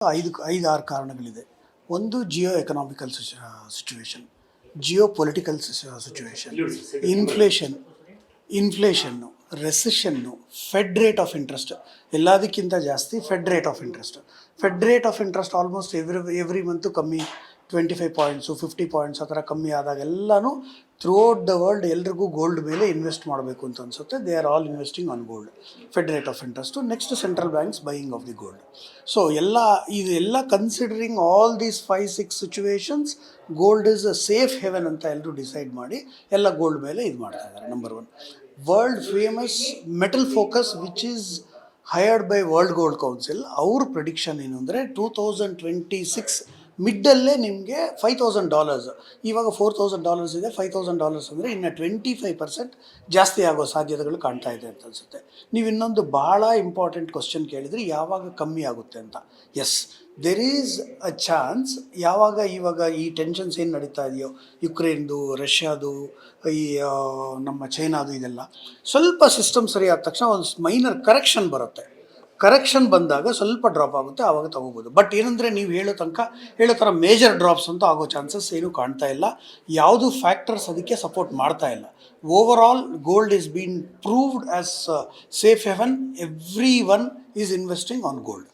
ಐದು ಆರು ಕಾರಣಗಳಿದೆ. ಒಂದು geo economical situation, geo political situation, inflation, recession, fed rate of interest. ಎಲ್ಲದಕ್ಕಿಂತ ಜಾಸ್ತಿ fed rate of interest almost every month ಕಮ್ಮಿ, 25 ಪಾಯಿಂಟ್ಸು 50 ಪಾಯಿಂಟ್ಸ್ ಆ ಥರ ಕಮ್ಮಿ ಆದಾಗೆಲ್ಲನೂ ಥ್ರೂಔಟ್ ದ ವರ್ಲ್ಡ್ ಎಲ್ರಿಗೂ ಗೋಲ್ಡ್ ಮೇಲೆ ಇನ್ವೆಸ್ಟ್ ಮಾಡಬೇಕು ಅಂತ ಅನಿಸುತ್ತೆ. They are all investing on gold. Fed rate of interest, next central banks buying of the gold. So ಇದೆಲ್ಲ considering all these 5-6 situations, gold is a safe Heaven ಅಂತ ಎಲ್ಲರೂ decide ಮಾಡಿ ಎಲ್ಲ ಗೋಲ್ಡ್ ಮೇಲೆ ಇದು ಮಾಡ್ತಾ ಇದ್ದಾರೆ. Number 1, world famous metal focus which is hired by world gold council. ಅವ್ರ ಪ್ರಿಡಿಕ್ಷನ್ ಏನು ಅಂದರೆ 2026 ಮಿಡ್ಡಲ್ಲೇ ನಿಮಗೆ $5,000, ಇವಾಗ $4,000 ಇದೆ, $5,000 ಅಂದರೆ ಇನ್ನು 25% ಜಾಸ್ತಿ ಆಗೋ ಸಾಧ್ಯತೆಗಳು ಕಾಣ್ತಾ ಇದೆ ಅಂತ ಅನಿಸುತ್ತೆ. ನೀವು ಇನ್ನೊಂದು ಭಾಳ ಇಂಪಾರ್ಟೆಂಟ್ ಕ್ವಶನ್ ಕೇಳಿದರೆ ಯಾವಾಗ ಕಮ್ಮಿ ಆಗುತ್ತೆ ಅಂತ. Yes, there is a chance. ಇವಾಗ ಈ ಟೆನ್ಷನ್ಸ್ ಏನು ನಡೀತಾ ಇದೆಯೋ, ಯುಕ್ರೇನ್ದು, ರಷ್ಯಾದು, ಈ ನಮ್ಮ ಚೈನಾದು, ಇದೆಲ್ಲ ಸ್ವಲ್ಪ ಸಿಸ್ಟಮ್ ಸರಿ ಆದ ತಕ್ಷಣ ಒಂದು ಮೈನರ್ ಕರೆಕ್ಷನ್ ಬರುತ್ತೆ. ಕರೆಕ್ಷನ್ ಬಂದಾಗ ಸ್ವಲ್ಪ ಡ್ರಾಪ್ ಆಗುತ್ತೆ, ಆವಾಗ ತಗೋಬೋದು. ಬಟ್ ಏನಂದರೆ ನೀವು ಹೇಳೋ ಥರ ಮೇಜರ್ ಡ್ರಾಪ್ಸ್ ಅಂತೂ ಆಗೋ ಚಾನ್ಸಸ್ ಏನೂ ಕಾಣ್ತಾ ಇಲ್ಲ. ಯಾವುದು ಫ್ಯಾಕ್ಟರ್ಸ್ ಅದಕ್ಕೆ ಸಪೋರ್ಟ್ ಮಾಡ್ತಾ ಇಲ್ಲ. Overall gold is been proved as safe haven. Everyone is investing on gold.